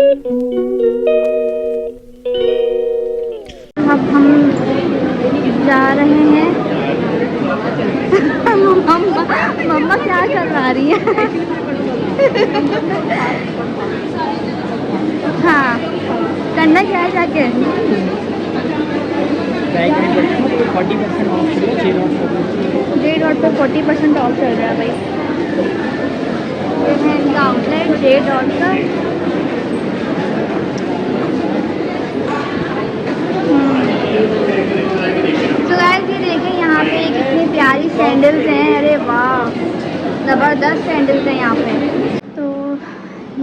अब हम जा रहे हैं। मम्मा क्या करवा रही है? हाँ, करना क्या है जाके? जेड डॉट पे 40% ऑफ चल रहा है भाई। ये है इनका आउटलेट जेड डॉट का। तो गाइस ये देखें यहाँ पे कितनी प्यारी सैंडल्स हैं। अरे वाह, ज़बरदस्त सैंडल्स हैं यहाँ पे। तो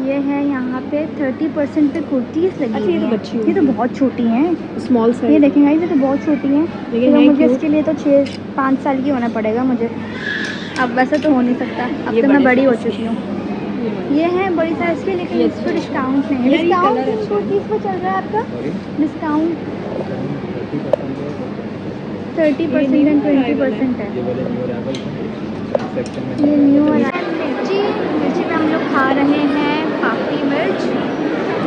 ये है यहाँ पे 30% पे कुर्तीज़ लगी हुई हैं। ये तो बहुत छोटी हैं, स्मॉल साइज। ये देखें गाइस, ये तो बहुत छोटी हैं। तो मुझे इसके लिए तो 6-5 साल की होना पड़ेगा मुझे। अब वैसे तो हो नहीं सकता, अब तो मैं बड़ी हो चुकी हूँ। ये है बड़ी साइज की, लेकिन इस पर डिस्काउंट नहीं है। डिस्काउंट किन कुर्तीज़ पर चल रहा है आपका? डिस्काउंट 30% एंड 20% है। ये न्यू मिर्ची में हम लोग खा रहे हैं काफ़ी मिर्च।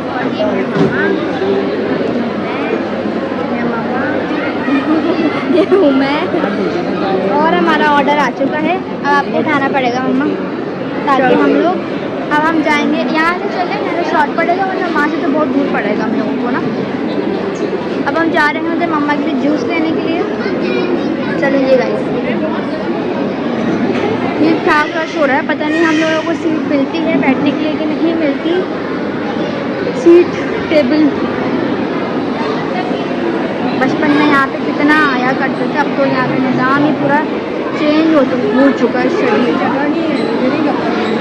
और ये मामा ये हूँ मैं। और हमारा ऑर्डर आ चुका है, अब आपको उठाना पड़ेगा मम्मा, ताकि हम लोग अब हम जाएंगे। यहाँ से चले, मेरा शॉर्ट पड़ेगा, वरना वहाँ से तो बहुत दूर पड़ेगा हम लोगों को ना। अब हम जा रहे हैं उधर मम्मा के लिए जूस लेने के लिए। चलेंगे गाइस। ये क्या रश हो रहा है, पता नहीं हम लोगों को सीट मिलती है बैठने के लिए कि नहीं मिलती। सीट टेबल बचपन में यहाँ पे कितना आया करते थे, अब तो यहाँ पे निज़ाम ही पूरा चेंज हो चुका है। शरीर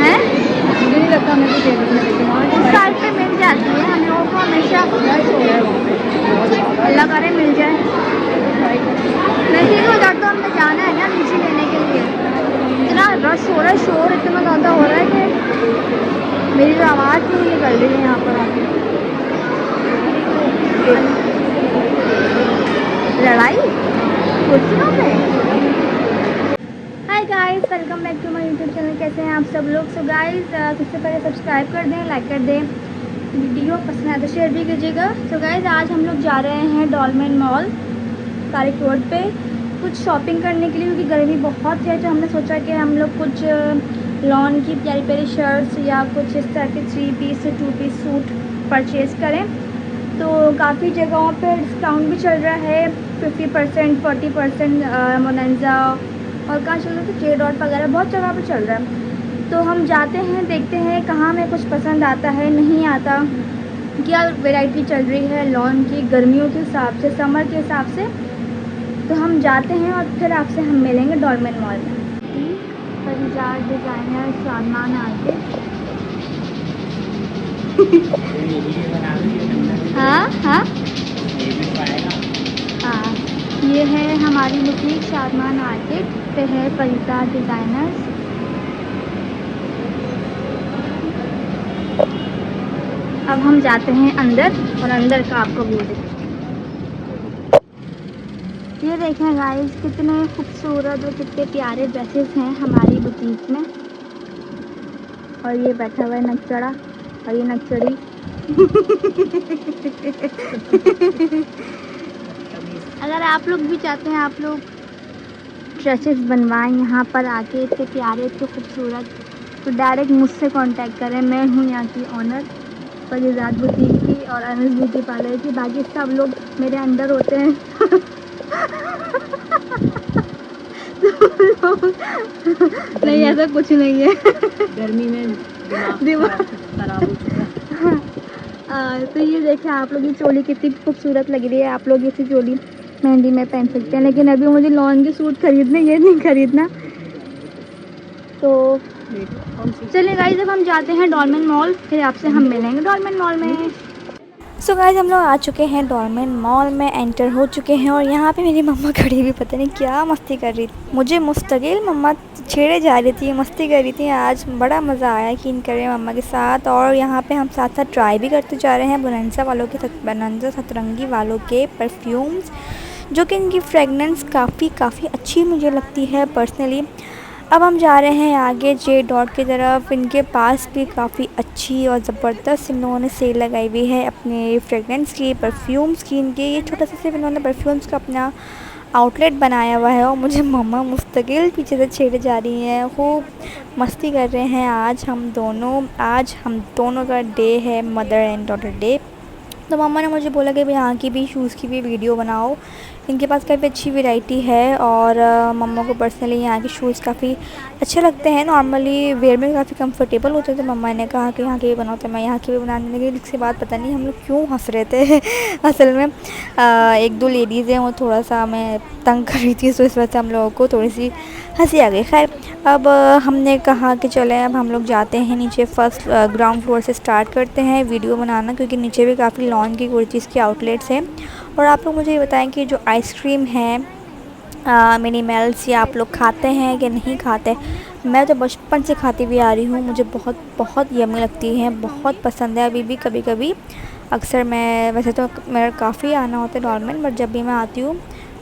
है, मुझे नहीं लगता मैं तो टेबल में इस साइड पे मिल जाती है हम लोगों को हमेशा। अल्लाह करे मिल जाए। नहीं तो उधर तो हमने जाना है ना नीचे लेने के लिए। इतना रश हो रहा है, शोर इतना ज़्यादा हो रहा है कि मेरी तो आवाज़ नहीं निकल रही है यहाँ पर आके। लड़ाई कुर्सियों पे। Hi guys, welcome back to my YouTube channel. कैसे हैं आप सब लोग? सो गाइस, सबसे पहले सब्सक्राइब कर दें, लाइक कर दें, वीडियो पसंद आए तो शेयर भी कीजिएगा। सो गाइस, आज हम लोग जा रहे हैं डॉलमेन मॉल तारिक रोड पे कुछ शॉपिंग करने के लिए, क्योंकि गर्मी बहुत है। तो हमने सोचा कि हम लोग कुछ लॉन की प्यारी प्यारी शर्ट्स या कुछ इस तरह के 3 पीस से 2 पीस सूट परचेज़ करें। तो काफ़ी जगहों पे डिस्काउंट भी चल रहा है, 50%, 40%, मोनांजा और कहाँ चल रहा है, जे डॉट वगैरह बहुत जगह पे चल रहा है। तो हम जाते हैं, देखते हैं कहाँ हमें कुछ पसंद आता है, नहीं आता, क्या वैरायटी चल रही है लॉन की गर्मियों के हिसाब से, समर के हिसाब से। तो हम जाते हैं और फिर आपसे हम मिलेंगे डॉलमेन मॉल में। पंजाब डिज़ाइनर सामान आके हाँ हाँ हाँ, ये है हमारी बुटीक शादमान मार्केट पे है परिता डिज़ाइनर्स। अब हम जाते हैं अंदर और अंदर का आपको व्यू देखें। ये देखें गाइस, कितने खूबसूरत और कितने प्यारे ड्रेसेस हैं हमारी बुटीक में। और ये बैठा हुआ है नकचड़ा और ये नकचड़ी। अगर आप लोग भी चाहते हैं आप लोग ड्रेसेस बनवाएं यहाँ पर आके, इतने प्यारे इतने खूबसूरत, तो डायरेक्ट मुझसे कांटेक्ट करें। मैं हूँ यहाँ की ऑनर फरीदात बुटीक की और अनस ब्यूटी पार्लर की। बाकी सब लोग मेरे अंडर होते हैं। नहीं, ऐसा कुछ नहीं है। गर्मी में दिमाग खराब हो चुका है। तो ये देखें आप लोग, ये चोली कितनी खूबसूरत लग रही है। आप लोग इसी चोली मेहंदी में पहन सकते हैं, लेकिन अभी मुझे लॉन के सूट खरीदने, ये नहीं खरीदना। तो चलिए गाइस, जब हम जाते हैं डॉलमेन मॉल, फिर आपसे हम मिलेंगे डॉलमेन मॉल में। सो गाइस, हम लोग आ चुके हैं डॉलमेन मॉल में, एंटर हो चुके हैं। और यहाँ पे मेरी मम्मा खड़ी हुई, पता नहीं क्या मस्ती कर रही थी। मुझे मुस्तकिल मम्मा छेड़े जा रही थी, मस्ती कर रही थी। आज बड़ा मज़ा आया कि इन करे मम्मा के साथ। और यहाँ पे हम साथ साथ ट्राई भी करते जा रहे हैं बोनांजा सतरंगी वालों के परफ्यूम्स, जो कि इनकी फ्रेगनेंस काफ़ी अच्छी मुझे लगती है पर्सनली। अब हम जा रहे हैं आगे जे डॉट की तरफ। इनके पास भी काफ़ी अच्छी और ज़बरदस्त इन्होंने सेल लगाई हुई है अपने फ्रेगरेंस की, परफ्यूम्स की। इनके ये छोटा सा सिर्फ इन्होंने परफ्यूम्स का अपना आउटलेट बनाया हुआ है और मुझे मम्मा मुस्तकिल पीछे से छेड़े जा रही हैं, खूब मस्ती कर रहे हैं। आज हम दोनों का डे है, मदर एंड डॉटर डे। तो मम्मा ने मुझे बोला कि भाई यहाँ की भी शूज़ की भी वीडियो बनाओ। इनके पास काफ़ी अच्छी वैरायटी है और मम्मा को पर्सनली यहाँ के शूज़ काफ़ी अच्छे लगते हैं, नॉर्मली वेयर में काफ़ी कंफर्टेबल होते थे। मम्मा ने कहा कि यहाँ के भी बनाओ, तो मैं यहाँ के भी बनाने लगी। इसके बाद पता नहीं हम लोग क्यों हंस रहे थे असल में एक दो लेडीज़ हैं, वो थोड़ा सा मैं तंग कर रही थी, तो इस वजह से हम लोगों को थोड़ी सी हंसी आ गई। खैर अब हमने कहा कि चलें अब हम लोग जाते हैं नीचे, फर्स्ट ग्राउंड फ्लोर से स्टार्ट करते हैं वीडियो बनाना, क्योंकि नीचे भी काफ़ी लॉन की कुर्तीज़ के आउटलेट्स हैं। और आप लोग मुझे ये बताएं कि जो आइसक्रीम है मिनी मेल्स, ये आप लोग खाते हैं कि नहीं खाते। मैं तो बचपन से खाती हुई आ रही हूँ, मुझे बहुत बहुत यम्मी लगती है, बहुत पसंद है। अभी भी कभी कभी अक्सर मैं, वैसे तो मेरा काफ़ी आना होता है डॉलमेन, बट जब भी मैं आती हूँ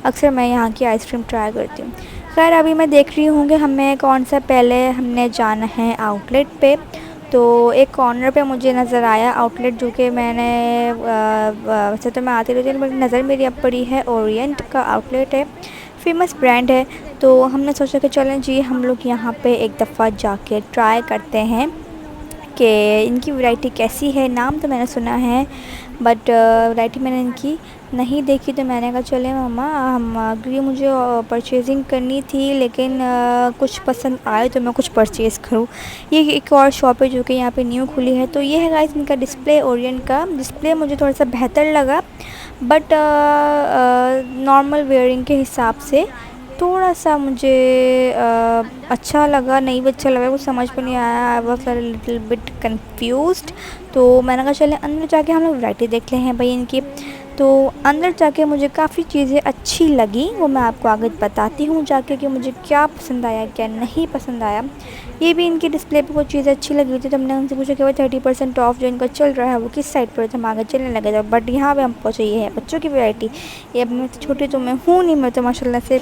अक्सर मैं यहाँ की आइसक्रीम ट्राई करती हूँ। खैर अभी मैं देख रही हूँ कि हमें कौन सा, पहले हमने जाना है आउटलेट पे। तो एक कॉर्नर पे मुझे नज़र आया आउटलेट, जो कि मैंने वैसे तो मैं आती रहती हूँ, बट नज़र मेरी अब पड़ी है ओरिएंट का आउटलेट है, फेमस ब्रांड है। तो हमने सोचा कि चलें जी हम लोग यहाँ पे एक दफ़ा जाके ट्राई करते हैं कि इनकी वैरायटी कैसी है। नाम तो मैंने सुना है बट वैरायटी मैंने इनकी नहीं देखी, तो मैंने कहा चले मम्मा हम अगर मुझे परचेज़िंग करनी थी, लेकिन कुछ पसंद आए तो मैं कुछ परचेज़ करूँ। ये एक और शॉप है जो कि यहाँ पे न्यू खुली है। तो ये है गाइस इनका डिस्प्ले, ओरिएंट का डिस्प्ले मुझे थोड़ा सा बेहतर लगा, बट नॉर्मल वेयरिंग के हिसाब से थोड़ा सा मुझे अच्छा लगा, नहीं भी अच्छा लगा, कुछ समझ में नहीं आया। I was a little bit confused. तो मैंने कहा चले अंदर जाके हम लोग वैरायटी देख ले हैं भाई इनकी। तो अंदर जाके मुझे काफ़ी चीज़ें अच्छी लगी, वो मैं आपको आगे बताती हूँ जाके कि मुझे क्या पसंद आया क्या नहीं पसंद आया। ये भी इनकी डिस्प्ले पे कुछ चीज़ें अच्छी लगी थी, तो हमने उनसे पूछा कि भाई 30% ऑफ जो इनका चल रहा है वो किस साइड पर है, तो हम आगे चलने लगे थे। बट यहाँ पे हम पहुँचे, ये है बच्चों की वैरायटी। ये अब मैं छोटी तो मैं हूँ नहीं, मैं तो माशाल्लाह से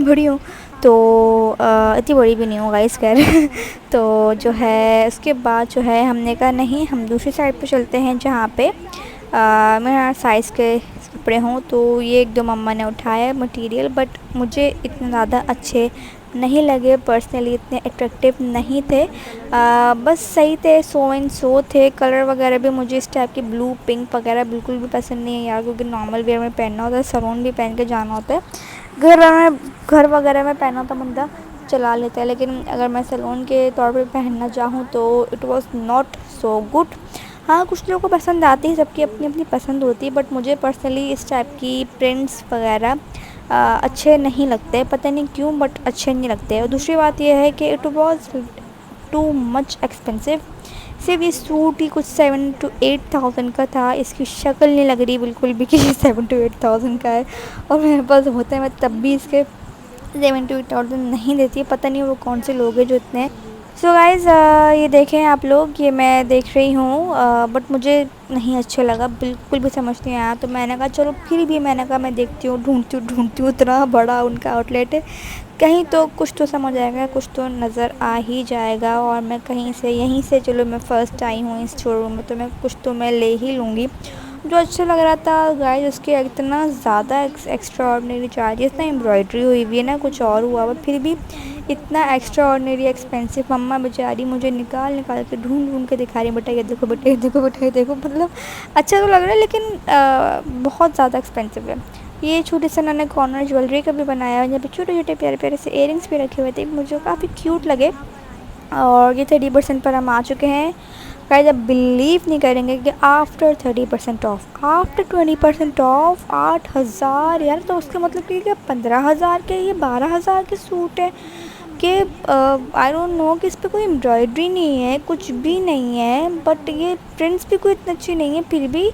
बड़ी हूँ, तो इतनी बड़ी भी नहीं हूँ गाइस खैर तो जो है उसके बाद जो है हमने कहा नहीं हम दूसरी साइड पे चलते हैं, जहाँ पे मेरा साइज़ के कपड़े हों। तो ये एक दो मम्मा ने उठाया मटेरियल, बट मुझे इतने ज़्यादा अच्छे नहीं लगे पर्सनली, इतने अट्रैक्टिव नहीं थे। बस सही थे, सो एंड सो थे। कलर वगैरह भी मुझे इस टाइप के ब्लू पिंक वगैरह बिल्कुल भी पसंद नहीं है यार, क्योंकि नॉर्मल वेयर में पहनना होता है, सैलून भी पहन के जाना होता है। घर वगैरह में पहना तो बंदा चला लेता है, लेकिन अगर मैं सैलून के तौर पे पहनना चाहूँ तो it was not so good. हाँ कुछ लोगों को पसंद आती है, सबकी अपनी अपनी पसंद होती है, बट मुझे पर्सनली इस टाइप की प्रिंट्स वगैरह अच्छे नहीं लगते, पता नहीं क्यों बट अच्छे नहीं लगते। और दूसरी बात यह है कि it was too much expensive. सिर्फ ये सूट ही कुछ 7 to 8,000 का था, इसकी शक्ल नहीं लग रही बिल्कुल भी कि 7 to 8,000 का है, और मेरे पास होता है मैं तब भी इसके 7 to 8,000 नहीं देती। पता नहीं वो कौन से लोग हैं जो इतने। सो गाइज़ ये देखें आप लोग, ये मैं देख रही हूँ बट मुझे नहीं अच्छा लगा, बिल्कुल भी समझ नहीं आया। तो मैंने कहा चलो फिर भी, मैंने कहा मैं देखती हूँ, ढूंढती हूँ, इतना बड़ा उनका आउटलेट है, कहीं तो कुछ तो समझ आएगा, कुछ तो नज़र आ ही जाएगा। और मैं कहीं से यहीं से, चलो मैं फ़र्स्ट आई हूँ इस शोरूम में, तो मैं कुछ तो मैं ले ही लूँगी जो अच्छा लग रहा था। गाइस उसके इतना ज़्यादा एक्स्ट्रा ऑर्डिनरी चार्जेस, इतना एम्ब्रॉयडरी हुई हुई है ना, कुछ और हुआ हुआ, फिर भी इतना एक्स्ट्रा ऑर्डिनरी एक्सपेंसिव। मम्मा बेचारी मुझे निकाल निकाल के ढूंढ के दिखा रही, बेटा ये देखो, बेटा ये देखो, बेटा ये देखो। मतलब अच्छा तो लग रहा है, लेकिन बहुत ज़्यादा एक्सपेंसिव है। ये छोटे से इन्होंने कॉर्नर ज्वेलरी का भी बनाया है, जहाँ पे छोटे छोटे प्यारे प्यारे से इयरिंग्स भी रखे हुए थे, मुझे काफ़ी क्यूट लगे। और ये 30% पर हम आ चुके हैं गाइस। आप बिलीव नहीं करेंगे कि आफ्टर 30% ऑफ, आफ्टर 20% ऑफ 8,000 यार, तो उसका मतलब कि क्या 15,000 के, ये 12,000 के सूट है कि आई डोंट नो कि इस पर कोई एम्ब्रॉयडरी नहीं है, कुछ भी नहीं है, बट ये प्रिंट्स भी कोई इतनी अच्छी नहीं है, फिर भी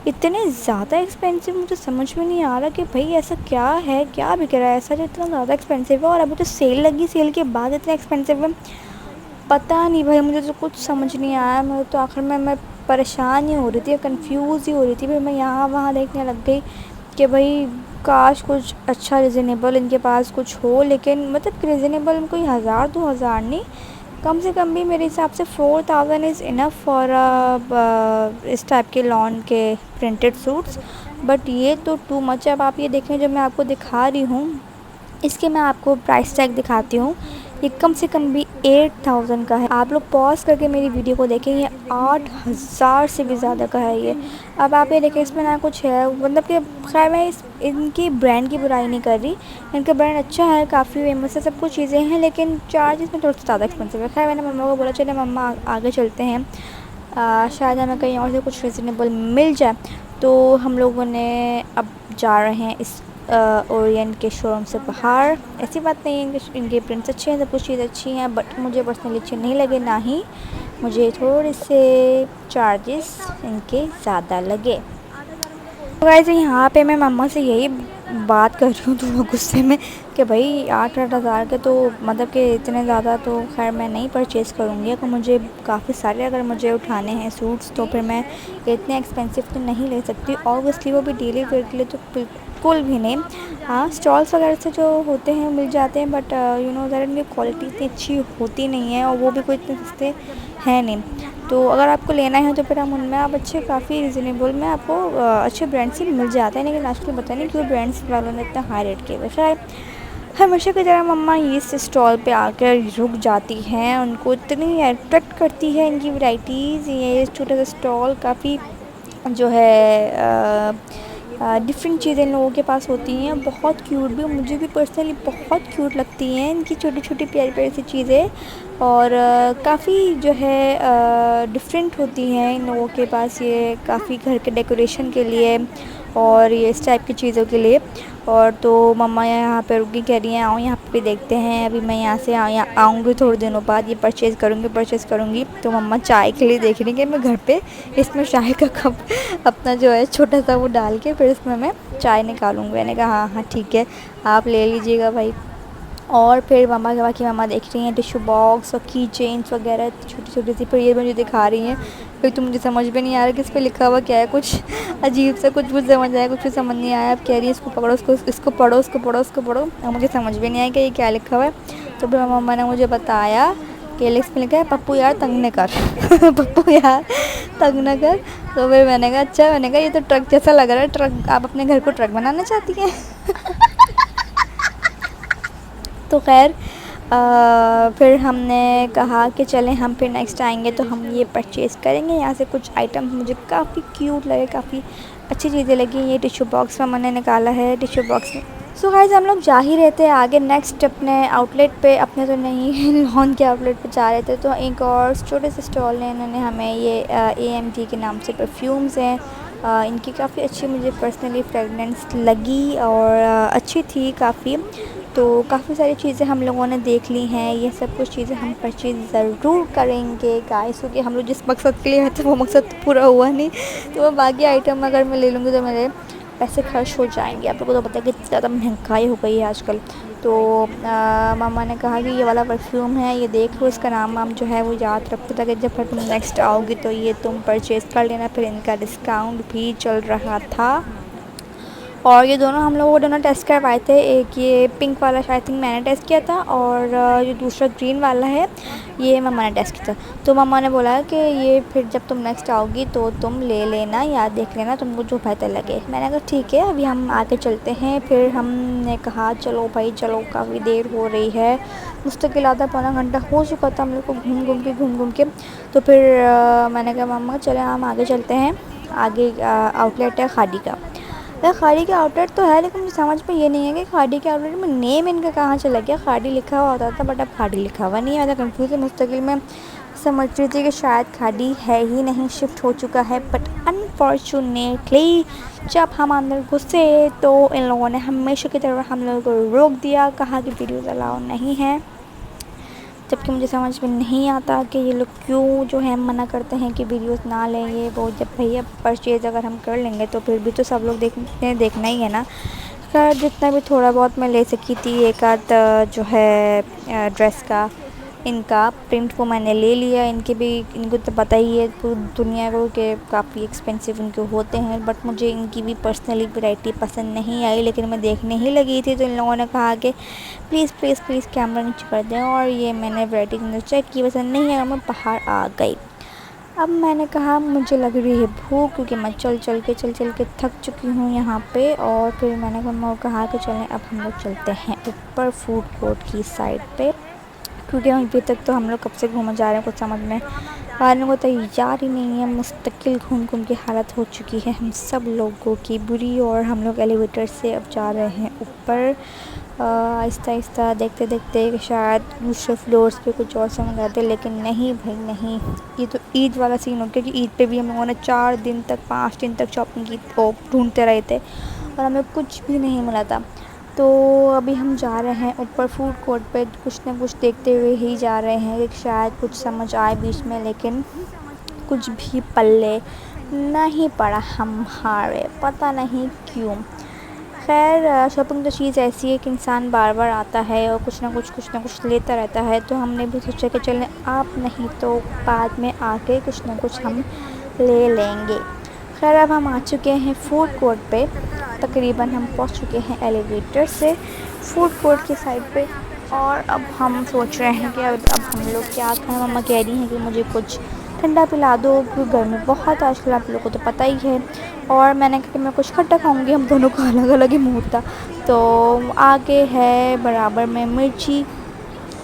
इतने ज़्यादा एक्सपेंसिव। मुझे समझ में नहीं आ रहा कि भाई ऐसा क्या है, क्या बिक रहा है ऐसा जो इतना ज़्यादा एक्सपेंसिव है, और अभी तो सेल लगी, सेल के बाद इतना एक्सपेंसिव है। पता नहीं भाई, मुझे तो कुछ समझ नहीं आया। मुझे तो आखिर में मैं परेशान ही हो रही थी, कंफ्यूज ही हो रही थी। फिर मैं यहाँ वहाँ देखने लग गई कि भाई काश कुछ अच्छा रिजनेबल इनके पास कुछ हो, लेकिन मतलब कि रिजनेबल में कोई 1000-2000 नहीं, कम से कम भी मेरे हिसाब से 4000 इज़ इनफ फॉर इस टाइप के लॉन के प्रिंटेड सूट्स। बट ये तो टू मच है। अब आप ये देखें, जो मैं आपको दिखा रही हूँ इसके मैं आपको प्राइस टैग दिखाती हूँ। ये कम से कम भी 8000 का है। आप लोग पॉज करके मेरी वीडियो को देखें, ये 8000 से भी ज़्यादा का है ये। अब आप ये देखें, इसमें ना कुछ है, मतलब कि खैर मैं इनकी ब्रांड की बुराई नहीं कर रही, इनका ब्रांड अच्छा है, काफ़ी फेमस है, सब कुछ चीज़ें हैं, लेकिन चार्जेस में थोड़ा सा ज़्यादा एक्सपेंसिव है। खैर मैंने मम्मा को बोला चले मम्मा आगे चलते हैं, शायद हमें कहीं और से कुछ रिजनेबल मिल जाए। तो हम लोगों ने अब जा रहे हैं इस ओरिएंट के शोरूम से बाहर। ऐसी बात नहीं है, इनके प्रिंट्स अच्छे हैं, सब कुछ चीज़ें अच्छी हैं, बट मुझे पर्सनली अच्छे नहीं लगे, ना ही मुझे थोड़े से चार्जेस इनके ज़्यादा लगे। तो गाइस यहाँ पे मैं मम्मा से यही बात कर रही हूँ थोड़ा गुस्से में कि भाई 8-8 हज़ार के तो मतलब कि इतने ज़्यादा तो खैर मैं नहीं परचेज़ करूँगी। अगर मुझे काफ़ी सारे अगर मुझे उठाने हैं सूट्स तो फिर मैं इतने एक्सपेंसिव तो नहीं ले सकती, ऑब्वियसली वो भी डेली वेयर के लिए तो बिल्कुल भी नहीं। हाँ, स्टॉल्स वगैरह से जो होते हैं मिल जाते हैं, बट यू नो दैट इनकी क्वालिटी इतनी अच्छी होती नहीं है, और वो भी कोई इतने सस्ते हैं नहीं। तो अगर आपको लेना है तो फिर हम उनमें आप अच्छे काफ़ी रिजनेबल में आपको अच्छे ब्रांड्स ही मिल जाते हैं, लेकिन आजकल पता नहीं क्यों ब्रांड्स वालों ने इतना हाई रेट किए हुए। खैर हमेशा की तरह मम्मा इस स्टॉल पे आकर रुक जाती हैं, उनको इतनी अट्रैक्ट करती है इनकी वैराइटीज़। ये छोटा सा स्टॉल काफ़ी जो है डिफरेंट चीज़ें इन लोगों के पास होती हैं, बहुत क्यूट भी, मुझे भी पर्सनली बहुत क्यूट लगती हैं इनकी छोटी छोटी प्यारी प्यारी सी चीज़ें, और काफ़ी जो है डिफरेंट होती हैं इन लोगों के पास। ये काफ़ी घर के डेकोरेशन के लिए और ये इस टाइप की चीज़ों के लिए। और तो मम्मा यहाँ पे रुकी, कह रही हैं आओ यहाँ पे देखते हैं। अभी मैं यहाँ से आऊँगी थोड़े दिनों बाद, ये परचेज़ करूँगी। तो मम्मा चाय के लिए देख रही हैं कि मैं घर पे इसमें चाय का कप अपना जो है छोटा सा वो डाल के फिर इसमें मैं चाय निकालूँगी। मैंने कहा हाँ हाँ ठीक है, आप ले लीजिएगा भाई। और फिर मम्मा के बाकी मम्मा देख रही हैं टिश्यू बॉक्स और की चेन्स वगैरह छोटी छोटी सी, फिर ये मुझे दिखा रही हैं। फिर तो मुझे समझ में नहीं आ रहा कि इस पर लिखा हुआ क्या है, कुछ अजीब सा कुछ समझ आया, कुछ भी समझ नहीं आया। अब कह रही है इसको पकड़ो, इसको पढ़ो। अब मुझे समझ में नहीं आया कि ये क्या लिखा हुआ है। तो फिर मम्मा ने मुझे बताया कि लिस्ट में लिखा है पप्पू यार तंग न कर पप्पू यार तंग न कर। तो फिर मैंने कहा अच्छा, मैंने कहा ये तो ट्रक जैसा लग रहा है, ट्रक आप अपने घर को ट्रक बनाना चाहती हैं तो खैर फिर हमने कहा कि चलें हम फिर नेक्स्ट आएंगे तो हम ये परचेज़ करेंगे। यहाँ से कुछ आइटम मुझे काफ़ी क्यूट लगे, काफ़ी अच्छी चीज़ें लगी। ये टिश्यू बॉक्स में मैंने निकाला है टिश्यू बॉक्स में। सो गाइस हम लोग जा ही रहे थे आगे नेक्स्ट अपने आउटलेट पे, अपने तो नहीं लॉन के आउटलेट पे जा रहे थे। तो एक और छोटे से स्टॉल ने इन्होंने हमें ये AMT के नाम से परफ्यूम्स हैं, इनकी काफ़ी अच्छी मुझे पर्सनली फ्रेगनेंस लगी और अच्छी थी काफ़ी। तो काफ़ी सारी चीज़ें हम लोगों ने देख ली हैं, ये सब कुछ चीज़ें हम परचेज़ ज़रूर करेंगे गाइस, क्योंकि हम लोग जिस मकसद के लिए आए थे वो मकसद तो पूरा हुआ नहीं। तो मैं बाकी आइटम अगर मैं ले लूँगी तो मेरे पैसे खर्च हो जाएंगे। आप लोगों को तो पता है कि ज़्यादा महंगाई हो गई है आजकल। तो मामा ने कहा कि ये वाला परफ्यूम है, ये देख लो, इसका नाम जो है वो याद रखो ताकि जब फिर तुम नेक्स्ट आओगी तो ये तुम परचेज़ कर लेना। फिर इनका डिस्काउंट भी चल रहा था। और ये दोनों हम लोगों दोनों टेस्ट करवाए थे, एक ये पिंक वाला शायद थिंक मैंने टेस्ट किया था, और जो दूसरा ग्रीन वाला है ये मम्मा ने टेस्ट किया था। तो मम्मा ने बोला कि ये फिर जब तुम नेक्स्ट आओगी तो तुम ले लेना या देख लेना तुमको जो बेहतर लगे। मैंने कहा ठीक है, अभी हम आगे चलते हैं। फिर हमने कहा चलो भाई चलो, काफ़ी देर हो रही है, मुस्तकिल आधा पौना घंटा हो चुका था हम लोग को घूम घूम के। तो फिर मैंने कहा मम्मा चले हम आगे चलते हैं, आगे आउटलेट है खादी का। खादी का आउटलेट तो है, लेकिन मुझे समझ में ये नहीं है कि खादी के आउटलेट में नेम इनका कहाँ चला गया। खादी लिखा हुआ होता था बट अब खादी लिखा हुआ नहीं है। मैं कंफ्यूज है, मुस्तकिल में समझ रही थी कि शायद खादी है ही नहीं, शिफ्ट हो चुका है। बट अनफॉर्चुनेटली जब हम अंदर घुसे तो इन लोगों ने हमेशा की तरह हम लोगों को रोक दिया, कहा कि वीडियोज़ अलाउ नहीं है। जबकि मुझे समझ में नहीं आता कि ये लोग क्यों जो है मना करते हैं कि वीडियोस ना लें ये वो। जब भैया परचेज़ अगर हम कर लेंगे तो फिर भी तो सब लोग देखना ही है ना। खैर जितना भी थोड़ा बहुत मैं ले सकी थी, एक आध जो है ड्रेस का इनका प्रिंट वो मैंने ले लिया। इनको तो पता ही है पूरी दुनिया को कि काफ़ी एक्सपेंसिव इनके होते हैं, बट मुझे इनकी भी पर्सनली वैरायटी पसंद नहीं आई, लेकिन मैं देखने ही लगी थी तो इन लोगों ने कहा कि प्लीज़ प्लीज़ प्लीज़ कैमरा नीचे कर दें, और ये मैंने वैरायटी के अंदर चेक की, पसंद नहीं है और मैं बाहर आ गई। अब मैंने कहा मुझे लग रही है भूख, क्योंकि मैं चल चल के थक चुकी हूँ यहाँ पे, और फिर मैंने मम्मा को कहा कि चलें अब हम लोग चलते हैं ऊपर फूड कोर्ट की साइड पे, क्योंकि अभी तक तो हम लोग कब से घूमने जा रहे हैं कुछ समझ में आने को तैयार ही नहीं है। मुस्तकिल घूम घूम की हालत हो चुकी है हम सब लोगों की बुरी, और हम लोग एलिवेटर से अब जा रहे हैं ऊपर आहिस्ता आहिस्ता, देखते देखते शायद दूसरे फ्लोर्स पे कुछ और समझ आते, लेकिन नहीं भाई नहीं। ये तो ईद वाला सीन हो गया कि ईद पे भी हम लोगों ने 4 दिन तक 5 दिन तक शॉपिंग की, ढूंढते रहे थे और हमें कुछ भी नहीं मिला था। तो अभी हम जा रहे हैं ऊपर फूड कोर्ट पे, कुछ ना कुछ देखते हुए ही जा रहे हैं कि शायद कुछ समझ आए बीच में, लेकिन कुछ भी पल्ले नहीं पड़ा हमारे, पता नहीं क्यों। खैर शॉपिंग तो चीज़ ऐसी है कि इंसान बार बार आता है और कुछ ना कुछ लेता रहता है, तो हमने भी सोचा कि चलें आप नहीं तो बाद में आके कुछ ना कुछ हम ले लेंगे। खैर अब हम आ चुके हैं फूड कोर्ट पे, तकरीबन हम पहुंच चुके हैं एलिवेटर से फूड कोर्ट की साइड पे, और अब हम सोच रहे हैं कि अब हम लोग क्या खाएं। मम्मा कह रही हैं कि मुझे कुछ ठंडा पिला दो, क्योंकि गर्मी बहुत आजकल आप लोगों को तो पता ही है, और मैंने कहा कि मैं कुछ खट्टा खाऊंगी, हम दोनों का अलग अलग ही मूड था। तो आगे है बराबर में मिर्ची,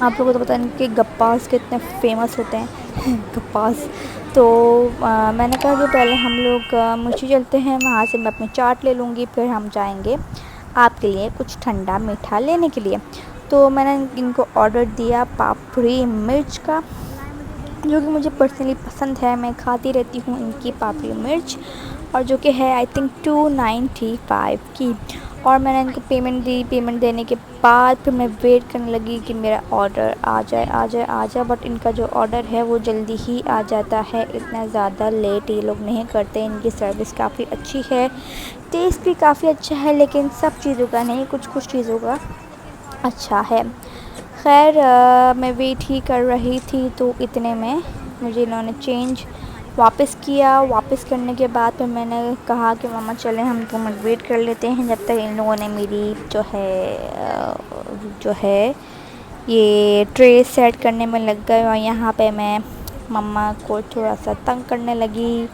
आप लोगों को तो पता नहीं कि गप्पास कितने फेमस होते हैं गप्पास। तो मैंने कहा कि पहले हम लोग मिर्ची चलते हैं, वहाँ से मैं अपनी चाट ले लूँगी, फिर हम जाएंगे आपके लिए कुछ ठंडा मीठा लेने के लिए। तो मैंने इनको ऑर्डर दिया पापड़ी मिर्च का, जो कि मुझे पर्सनली पसंद है, मैं खाती रहती हूँ इनकी पापड़ी मिर्च, और जो कि है आई थिंक 295 की। और मैंने इनको पेमेंट दी, पेमेंट देने के बाद फिर मैं वेट करने लगी कि मेरा ऑर्डर आ जाए, बट इनका जो ऑर्डर है वो जल्दी ही आ जाता है, इतना ज़्यादा लेट ये लोग नहीं करते। इनकी सर्विस काफ़ी अच्छी है, टेस्ट भी काफ़ी अच्छा है, लेकिन सब चीज़ों का नहीं, कुछ कुछ चीज़ों का अच्छा है। खैर मैं वेट ही कर रही थी, तो इतने में मुझे इन्होंने चेंज वापस किया। वापस करने के बाद फिर मैंने कहा कि मम्मा चलें हम 2 मिनट वेट कर लेते हैं, जब तक इन लोगों ने मेरी जो है ये ट्रे सेट करने में लग गए। और यहाँ पे मैं मम्मा को थोड़ा सा तंग करने लगी,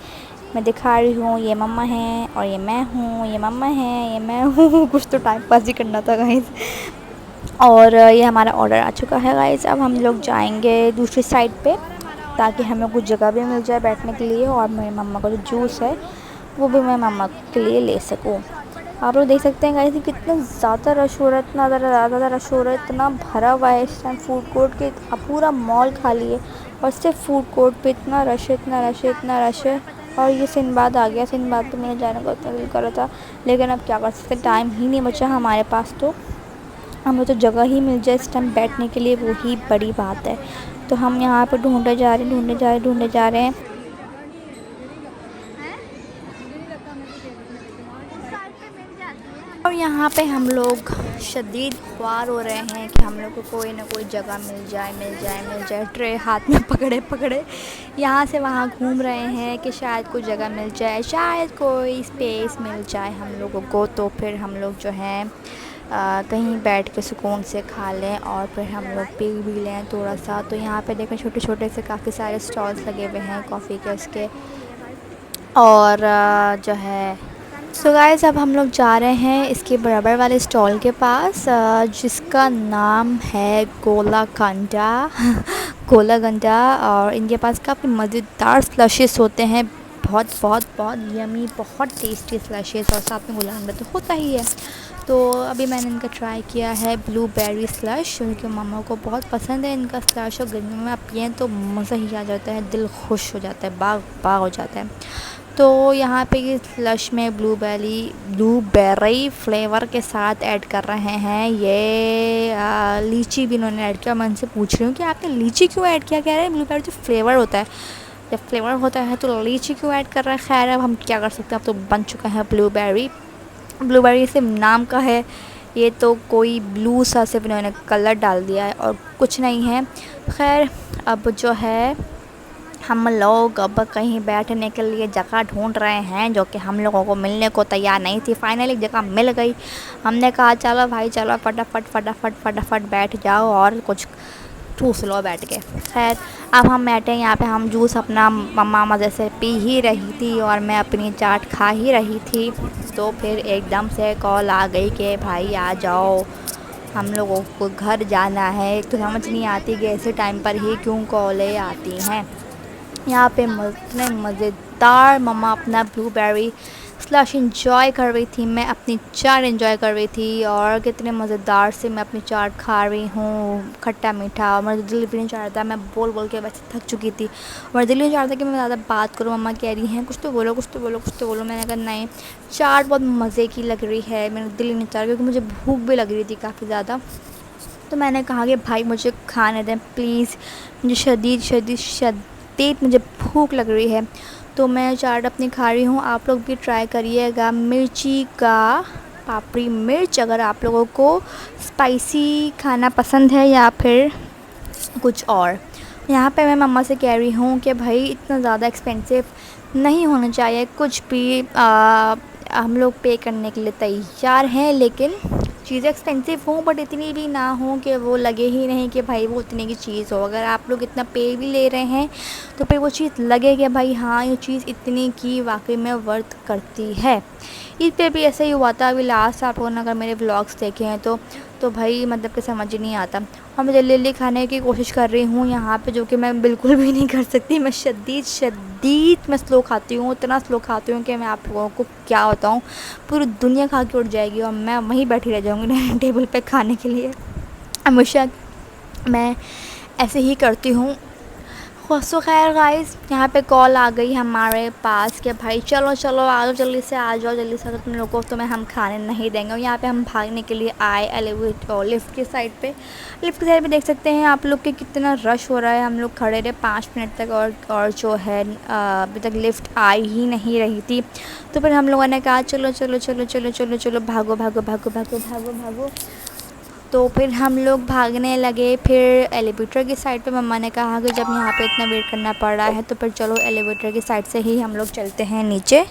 मैं दिखा रही हूँ ये मम्मा हैं और ये मैं हूँ, ये मम्मा हैं ये मैं हूँ कुछ तो टाइम पास ही करना था गाइस। और ये हमारा ऑर्डर आ चुका है गाइस। अब हम लोग जाएंगे दूसरी साइड पे, ताकि हमें कुछ जगह भी मिल जाए बैठने के लिए, और मेरी मम्मा का जो जूस है वो भी मैं मम्मा के लिए ले सकूं। आप लोग देख सकते हैं गाइस कितना ज़्यादा रश हो रहा है, इतना ज़्यादा रश हो रहा है, इतना भरा हुआ है इस टाइम फूड कोर्ट के, पूरा मॉल खाली है और सिर्फ फूड कोर्ट पे इतना रश है। और ये सिंबाद आ गया, सिंबाद तो मेरे जाने का उतना दिल कर रहा था, लेकिन अब क्या कर सकते, टाइम ही नहीं बचा हमारे पास, तो हमें तो जगह ही मिल जाए इस टाइम बैठने के लिए, वही बड़ी बात है। तो हम यहाँ पर ढूंढे जा रहे हैं। और यहाँ पे हम लोग शदीद ख्वार हो रहे हैं कि हम लोग को कोई ना कोई जगह मिल जाए। ट्रे हाथ में पकड़े यहाँ से वहाँ घूम रहे हैं कि शायद कोई जगह मिल जाए, शायद कोई स्पेस मिल जाए हम लोगों को, तो फिर हम लोग जो है कहीं बैठ के सुकून से खा लें और फिर हम लोग पी भी लें थोड़ा सा। तो यहाँ पे देखें छोटे छोटे से काफ़ी सारे स्टॉल्स लगे हुए हैं कॉफ़ी के उसके, और जो है सो गाइस अब हम लोग जा रहे हैं इसके बराबर वाले स्टॉल के पास, जिसका नाम है गोला गंडा। और इनके पास काफ़ी मज़ेदार स्लशेस होते हैं, बहुत यमी, बहुत टेस्टी स्लशेस, और साथ में गोला गंडा तो होता ही है। तो अभी मैंने इनका ट्राई किया है ब्लूबेरी स्लश, क्योंकि मम्मा को बहुत पसंद है इनका स्लश, और गर्मी में आप पिएँ तो मज़ा ही आ जाता है, दिल खुश हो जाता है, बाग हो जाता है। तो यहाँ पे ये स्लश में ब्लूबेरी फ्लेवर के साथ ऐड कर रहे हैं ये लीची भी इन्होंने ऐड किया। मैं उनसे पूछ रही हूँ कि आपने लीची क्यों ऐड किया, कह रहे हैं ब्लूबेरी जो फ्लेवर होता है, जब फ्लेवर होता है तो लीची क्यों ऐड कर रहे हैं। खैर अब हम क्या कर सकते हैं, अब तो बन चुका है ब्लूबेरी सिर्फ नाम का है, ये तो कोई ब्लू सा सिर्फ इन्होंने कलर डाल दिया है और कुछ नहीं है। खैर अब जो है हम लोग अब कहीं बैठने के लिए जगह ढूंढ रहे हैं, जो कि हम लोगों को मिलने को तैयार नहीं थी। फाइनली जगह मिल गई। हमने कहा चलो भाई चलो फटाफट फटाफट फटाफट बैठ जाओ और कुछ ठूस लो बैठ के। खैर अब हम बैठे यहाँ पे, हम जूस अपना मम्मा मज़े से पी ही रही थी और मैं अपनी चाट खा ही रही थी। तो फिर एकदम से कॉल आ गई कि भाई आ जाओ, हम लोगों को घर जाना है। तो समझ नहीं आती कि ऐसे टाइम पर ही क्यों कॉलें आती हैं। यहाँ पे इतने मज़ेदार मम्मा अपना ब्लूबेरी स्लश इंजॉय कर रही थी, मैं अपनी चाट इंजॉय कर रही थी और कितने मज़ेदार से मैं अपनी चाट खा रही हूँ, खट्टा मीठा। और मेरा दिल भी नहीं चाह रहा था, मैं बोल बोल के वैसे थक चुकी थी। मेरा दिल नहीं चाह रहा था कि मैं ज़्यादा बात करूँ। मम्मा कह रही हैं कुछ तो बोलो कुछ तो बोलो कुछ तो बोलो। मैंने कहा नहीं, चाट बहुत मज़े की लग रही है। मेरा दिल नहीं चाह रहा क्योंकि मुझे भूख भी लग रही थी काफ़ी ज़्यादा। तो मैंने कहा कि भाई मुझे खाने दें प्लीज़, मुझे शदीद मुझे भूख लग रही है। तो मैं चाट अपनी खा रही हूँ, आप लोग भी ट्राई करिएगा मिर्ची का पापड़ी मिर्च, अगर आप लोगों को स्पाइसी खाना पसंद है या फिर कुछ और। यहाँ पे मैं मम्मा से कह रही हूँ कि भाई इतना ज़्यादा एक्सपेंसिव नहीं होना चाहिए कुछ भी। हम लोग पे करने के लिए तैयार हैं, लेकिन चीज़ें एक्सपेंसिव हों बट इतनी भी ना हो कि वो लगे ही नहीं कि भाई वो उतने की चीज़ हो। अगर आप लोग इतना पे भी ले रहे हैं तो फिर वो चीज़ लगे कि भाई हाँ ये चीज़ इतनी की वाकई में वर्थ करती है। ईद पे भी ऐसा ही हुआ था। अभी लास्ट आप लोगों ने अगर मेरे व्लॉग्स देखे हैं तो भाई मतलब कि समझ ही नहीं आता। और मैं जल्दी जल्दी खाने की कोशिश कर रही हूँ यहाँ पे, जो कि मैं बिल्कुल भी नहीं कर सकती। मैं शदीद मैं स्लो खाती हूँ, इतना स्लो खाती हूँ कि मैं आप लोगों को क्या बताऊँ, पूरी दुनिया खा के उठ जाएगी और मैं वहीं बैठी रह जाऊँगी डाइनिंग टेबल पे खाने के लिए। हमेशा मैं ऐसे ही करती हूँ। सो खैर गाइस, यहाँ पे कॉल आ गई हमारे पास कि भाई चलो चलो आ जाओ, जल्दी से आ जाओ जल्दी से, तुम लोगों को तुम्हें हम खाने नहीं देंगे। और यहाँ पे हम भागने के लिए आए एलिवेटर लिफ्ट के साइड पे। लिफ्ट के साइड पे देख सकते हैं आप लोग कि कितना रश हो रहा है। हम लोग खड़े रहे 5 मिनट तक और जो है अभी तक लिफ्ट आई ही नहीं रही थी। तो फिर हम लोगों ने कहा चलो चलो चलो चलो चलो चलो भागो भागो भागो भागो भागो भागो। तो फिर हम लोग भागने लगे। फिर एलिवेटर की साइड पे मम्मा ने कहा कि जब यहाँ पे इतना वेट करना पड़ रहा है तो फिर चलो एलिवेटर की साइड से ही हम लोग चलते हैं नीचे।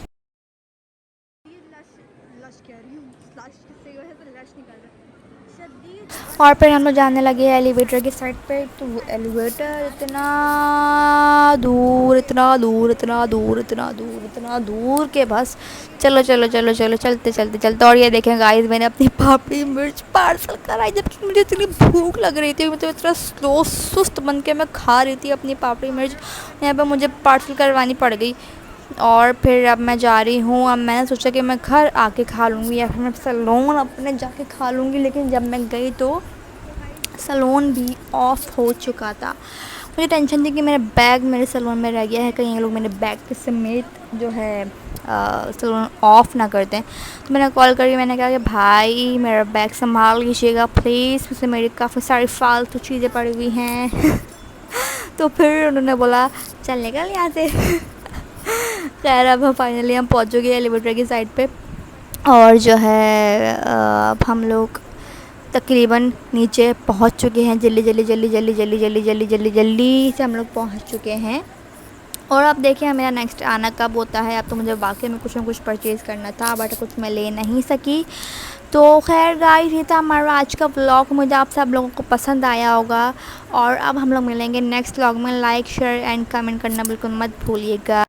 और फिर हम लोग जाने लगे एलिवेटर की साइड पे। तो एलिवेटर इतना दूर इतना दूर इतना दूर इतना दूर इतना दूर के बस चलो चलो चलो चलो चलते चलते चलते। और ये देखें गाइस, मैंने अपनी पापड़ी मिर्च पार्सल कराई जबकि मुझे इतनी भूख लग रही थी। मतलब इतना स्लो सुस्त बन के मैं खा रही थी अपनी पापड़ी मिर्च, यहाँ पे मुझे पार्सल करवानी पड़ गई। और फिर अब मैं जा रही हूँ। अब मैंने सोचा कि मैं घर आके खा लूँगी या फिर मैं सैलून अपने जाके खा लूँगी, लेकिन जब मैं गई तो सैलून भी ऑफ हो चुका था। मुझे टेंशन थी कि मेरा बैग मेरे सैलून में रह गया है, कहीं लोग मेरे बैग के समेत जो है सैलून ऑफ़ ना कर दें। तो मैंने कॉल करी, मैंने कहा कि भाई मेरा बैग संभाल लीजिएगा प्लीज़, उसमें मेरी काफ़ी सारी फालतू चीज़ें पड़ी हुई हैं। तो फिर उन्होंने बोला चल निकल यहाँ से। खैर अब फाइनली हम पहुँच चुके हैं एलिवेटर की साइड पे और जो है अब हम लोग तकरीबन नीचे पहुंच चुके हैं। जल्दी जल्दी जल्दी जल्दी जल्दी जल्दी जल्दी जल्दी जल्दी से हम लोग पहुंच चुके हैं। और अब देखिए मेरा नेक्स्ट आना कब होता है। अब तो मुझे वाकई में कुछ ना कुछ परचेज़ करना था बट कुछ मैं ले नहीं सकी। तो खैर गाइस, ये था हमारा आज का व्लॉग। मुझे आप सब लोगों को पसंद आया होगा और अब हम लोग मिलेंगे नेक्स्ट व्लॉग में। लाइक शेयर एंड कमेंट करना बिल्कुल मत भूलिएगा।